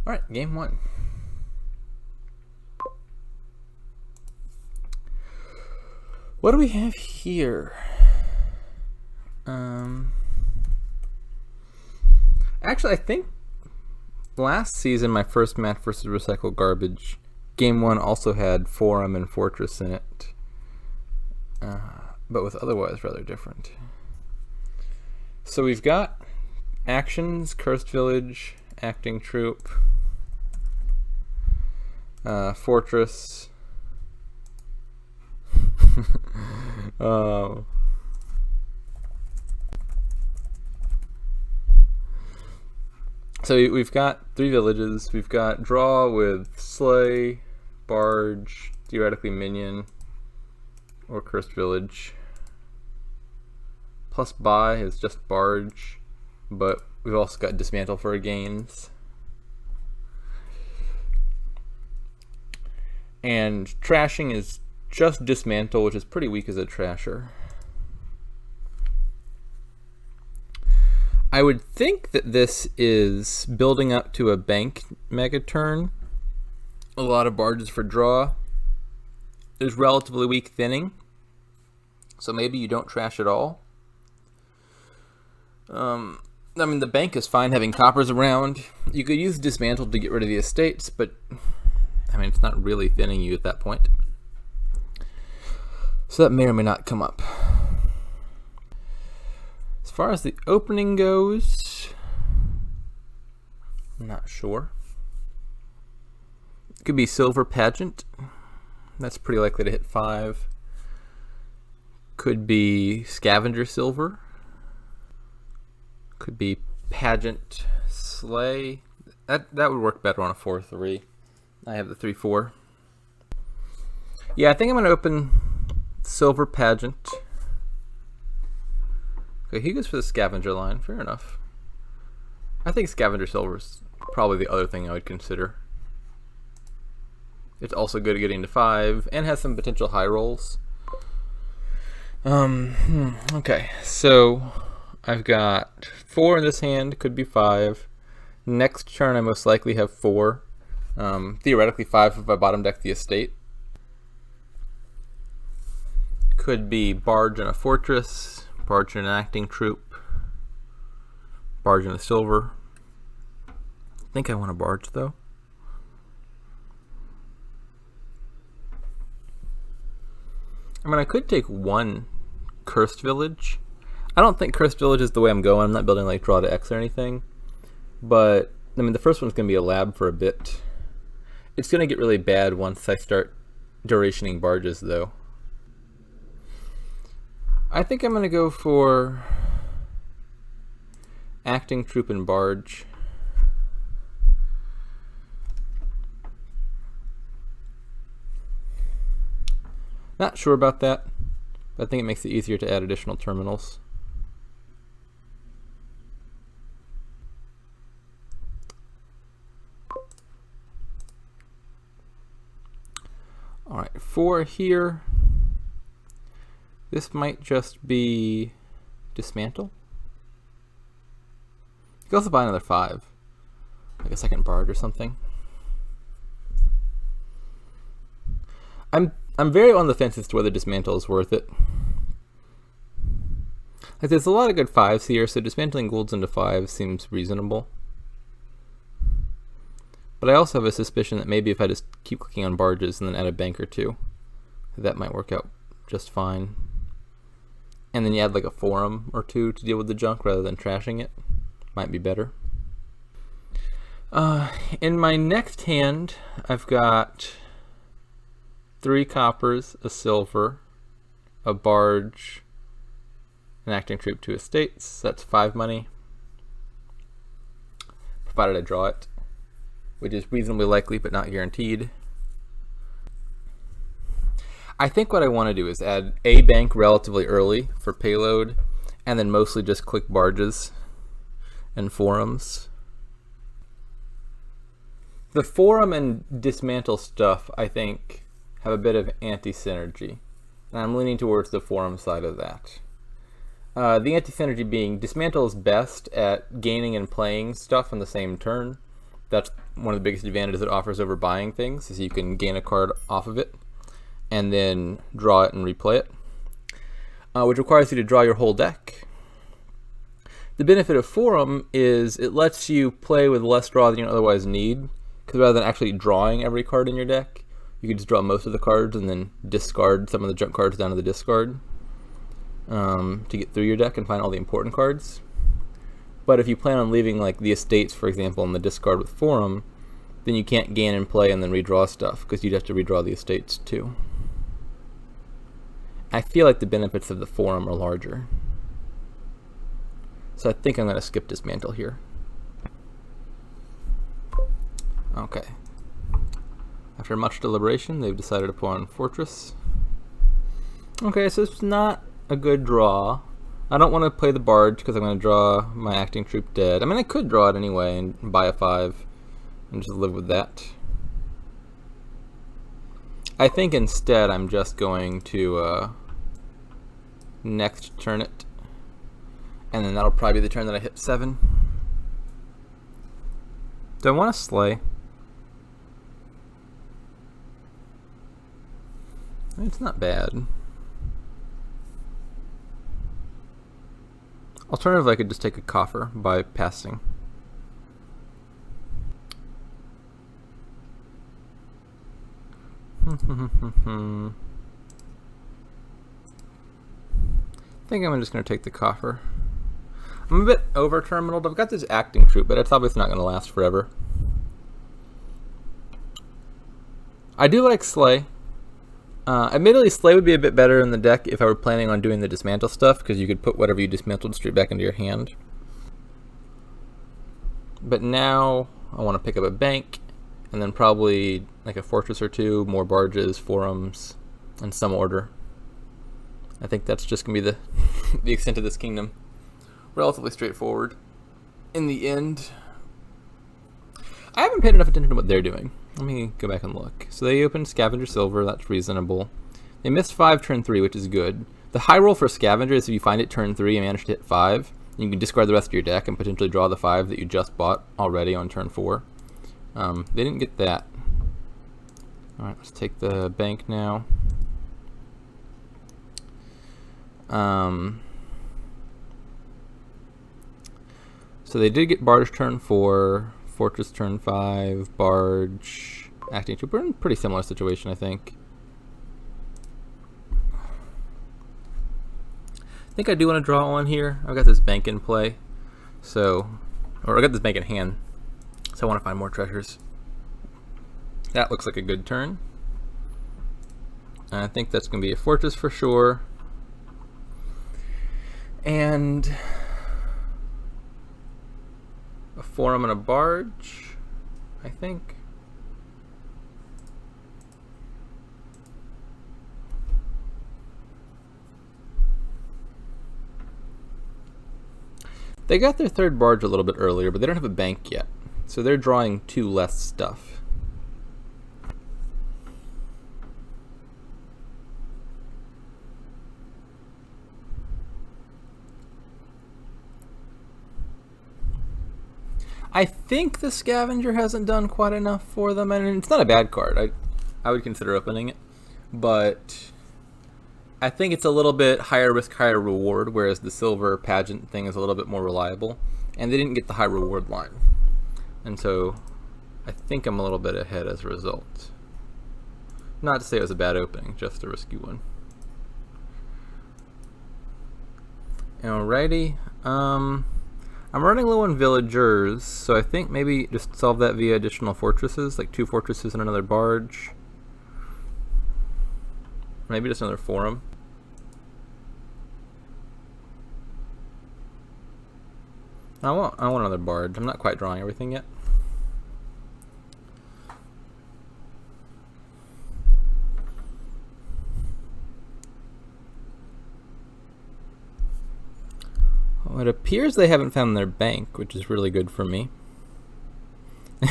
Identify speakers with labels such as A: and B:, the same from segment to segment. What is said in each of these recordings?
A: All right, game one. What do we have here? Actually, I think last season my first Math versus Recycle Garbage, game one also had Forum and Fortress in it, but with otherwise rather different. So we've got Actions, Cursed Village, Acting Troop, Fortress, so we've got 3 villages. We've got draw with Slay, Barge, theoretically Minion, or Cursed Village. Plus buy is just Barge, but we've also got Dismantle for gains. And trashing is just Dismantle, which is pretty weak as a trasher. I would think that this is building up to a bank mega turn. A lot of barges for draw. There's relatively weak thinning, so maybe you don't trash at all. I mean, the bank is fine having coppers around. You could use Dismantle to get rid of the estates, but I mean, it's not really thinning you at that point. So that may or may not come up. As far as the opening goes, I'm not sure. It could be Silver Pageant. That's pretty likely to hit 5. Could be Scavenger Silver. Could be Pageant Slay. That would work better on a 4-3. I have the 3-4. Yeah, I think I'm going to open Silver Pageant. Okay, he goes for the Scavenger line. Fair enough. I think Scavenger Silver is probably the other thing I would consider. It's also good at getting to 5 and has some potential high rolls. Okay, so I've got 4 in this hand, could be 5. Next turn I most likely have 4. Theoretically 5 if I bottom deck the estate. Could be Barge and a Fortress, Barge and an Acting Troop, Barge and a Silver. I think I want a Barge though. I mean, I could take 1 Cursed Village. I don't think Cursed Village is the way I'm going. I'm not building like draw to X or anything. But, I mean, the first one's going to be a lab for a bit. It's going to get really bad once I start durationing barges, though. I think I'm going to go for Acting Troop and Barge. Not sure about that, but I think it makes it easier to add additional terminals. All right, 4 here. This might just be Dismantle. You can also buy another 5, like a second Barge or something. I'm very on the fence as to whether Dismantle is worth it. Like, there's a lot of good 5s here, so dismantling golds into 5 seems reasonable. But I also have a suspicion that maybe if I just keep clicking on barges and then add a bank or 2, that might work out just fine. And then you add like a forum or 2 to deal with the junk rather than trashing it. Might be better. In my next hand, I've got 3 coppers, a silver, a barge, an acting troop, 2 estates. That's 5 money, provided I draw it, which is reasonably likely but not guaranteed. I think what I want to do is add a bank relatively early for payload, and then mostly just click barges and forums. The forum and dismantle stuff, I think, have a bit of anti-synergy, and I'm leaning towards the forum side of that. The anti-synergy being dismantle is best at gaining and playing stuff on the same turn that's one of the biggest advantages it offers over buying things, is you can gain a card off of it and then draw it and replay it, which requires you to draw your whole deck. The benefit of Forum is it lets you play with less draw than you otherwise need, because rather than actually drawing every card in your deck, you can just draw most of the cards and then discard some of the junk cards down to the discard to get through your deck and find all the important cards. But if you plan on leaving like the estates, for example, in the discard with Forum, then you can't gain and play and then redraw stuff, because you'd have to redraw the estates too. I feel like the benefits of the Forum are larger. So I think I'm going to skip Dismantle here. Okay. After much deliberation, they've decided upon Fortress. Okay, so it's not a good draw. I don't want to play the Barge because I'm going to draw my Acting Troop dead. I mean, I could draw it anyway and buy a 5 and just live with that. I think instead I'm just going to next turn it, and then that'll probably be the turn that I hit 7. Do I want to Slay? It's not bad. Alternatively, I could just take a coffer by passing. I think I'm just going to take the coffer. I'm a bit over terminaled. I've got this Acting Troop, but it's obviously not going to last forever. I do like Slay. Admittedly, Slay would be a bit better in the deck if I were planning on doing the dismantle stuff, because you could put whatever you dismantled straight back into your hand. But now I want to pick up a bank, and then probably like a fortress or two, more barges, forums, in some order. I think that's just going to be the extent of this kingdom. Relatively straightforward. In the end, I haven't paid enough attention to what they're doing. Let me go back and look. So they opened Scavenger Silver, that's reasonable. They missed 5 turn 3, which is good. The high roll for Scavenger is if you find it turn 3 and manage to hit 5, you can discard the rest of your deck and potentially draw the 5 that you just bought already on turn 4. They didn't get that. Alright, let's take the bank now. So they did get Barge turn 4, Fortress turn 5, Barge, Acting Troop. We're in a pretty similar situation, I think. I think I do want to draw one here. I've got this bank in play, or I got this bank in hand, so I want to find more treasures. That looks like a good turn. I think that's going to be a Fortress for sure. And a Forum and a Barge, I think. They got their third Barge a little bit earlier, but they don't have a bank yet, so they're drawing 2 less stuff. I think the Scavenger hasn't done quite enough for them. I mean, it's not a bad card. I would consider opening it, but I think it's a little bit higher risk, higher reward, whereas the silver pageant thing is a little bit more reliable, and they didn't get the high reward line. And so I think I'm a little bit ahead as a result. Not to say it was a bad opening, just a risky one. Alrighty. I'm running low on villagers, so I think maybe just solve that via additional fortresses, like 2 fortresses and another barge. Maybe just another forum. I want another barge. I'm not quite drawing everything yet. Well, it appears they haven't found their bank, which is really good for me.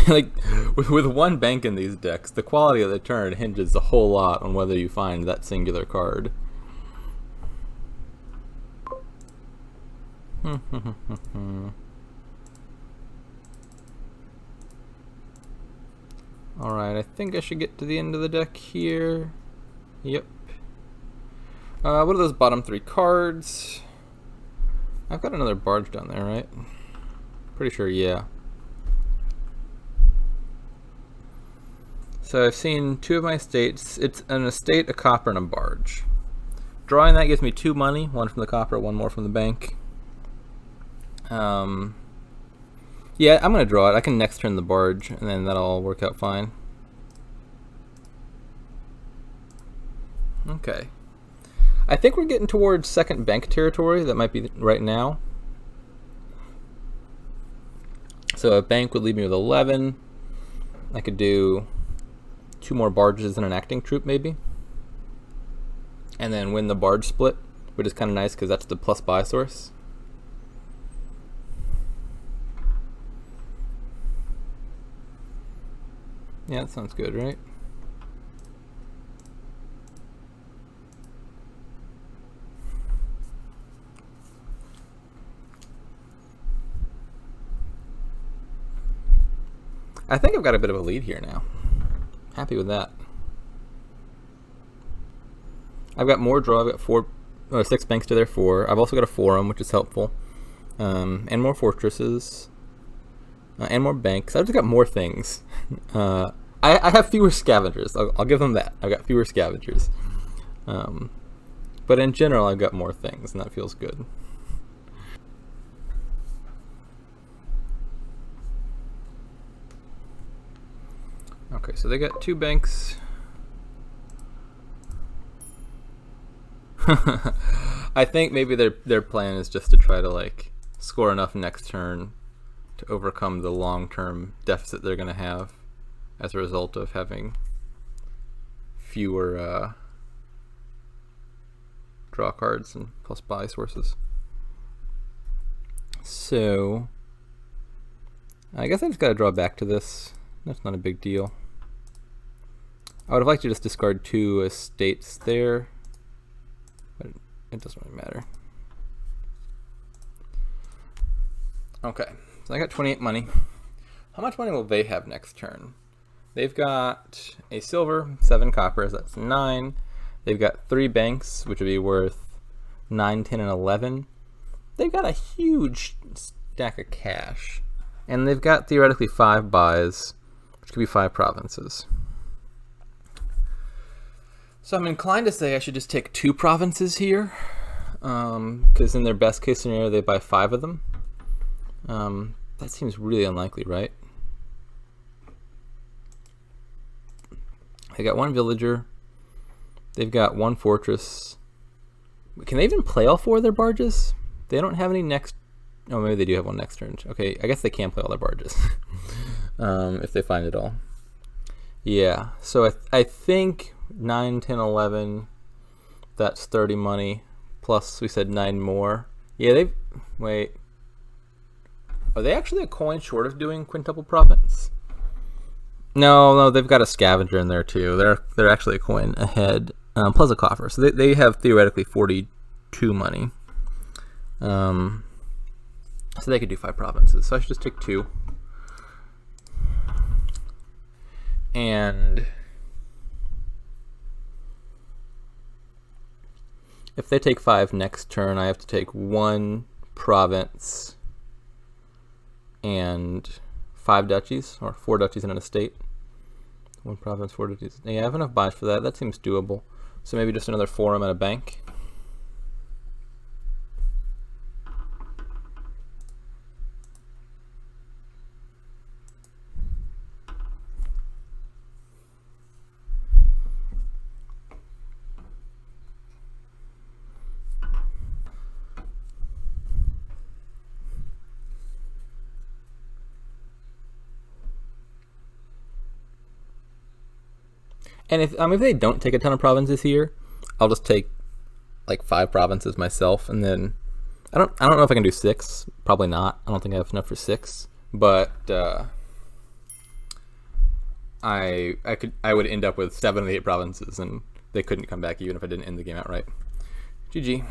A: Like, with one bank in these decks, the quality of the turn hinges a whole lot on whether you find that singular card. Alright, I think I should get to the end of the deck here. Yep. What are those bottom 3 cards? I've got another barge down there, right? Pretty sure, yeah. So I've seen 2 of my estates. It's an estate, a copper, and a barge. Drawing that gives me 2 money, 1 from the copper, 1 more from the bank. Yeah, I'm gonna draw it. I can next turn the barge, and then that'll all work out fine. Okay. I think we're getting towards second bank territory. That might be right now. So a bank would leave me with 11. I could do 2 more barges and an acting troop, maybe. And then win the barge split, which is kind of nice because that's the plus buy source. Yeah, that sounds good, right? I think I've got a bit of a lead here now. Happy with that. I've got more draw. I've got 6 banks to their 4. I've also got a forum, which is helpful, and more fortresses, and more banks. I've just got more things. I have fewer scavengers. I'll give them that. I've got fewer scavengers, but in general, I've got more things, and that feels good. Okay, so they got 2 banks. I think maybe their plan is just to try to like score enough next turn to overcome the long-term deficit they're going to have as a result of having fewer draw cards and plus buy sources. So I guess I just got to draw back to this. That's not a big deal. I would have liked to just discard 2 estates there, but it doesn't really matter. Okay, so I got 28 money. How much money will they have next turn? They've got a silver, 7 coppers, that's 9. They've got 3 banks, which would be worth 9, 10, and 11. They've got a huge stack of cash. And they've got theoretically 5 buys, which could be 5 provinces. So I'm inclined to say I should just take 2 provinces here, because in their best case scenario they buy 5 of them. That seems really unlikely, right? They got 1 villager. They've got 1 fortress. Can they even play all 4 of their barges? They don't have any next... Oh, maybe they do have 1 next turn. Okay, I guess they can play all their barges if they find it all. Yeah, so I think 9, 10, 11, that's 30 money, plus we said 9 more. Yeah, wait. Are they actually a coin short of doing quintuple province? No, they've got a scavenger in there too. They're actually a coin ahead, plus a coffer. So they have theoretically 42 money. So they could do 5 provinces. So I should just take 2. And if they take 5 next turn, I have to take 1 province and 5 duchies, or 4 duchies and an estate. 1 province, 4 duchies. Yeah, I have enough buys for that. That seems doable. So maybe just another forum and a bank. And if they don't take a ton of provinces here, I'll just take like 5 provinces myself, and then I don't know if I can do 6. Probably not. I don't think I have enough for 6. But I would end up with 7 of the 8 provinces, and they couldn't come back even if I didn't end the game outright. GG.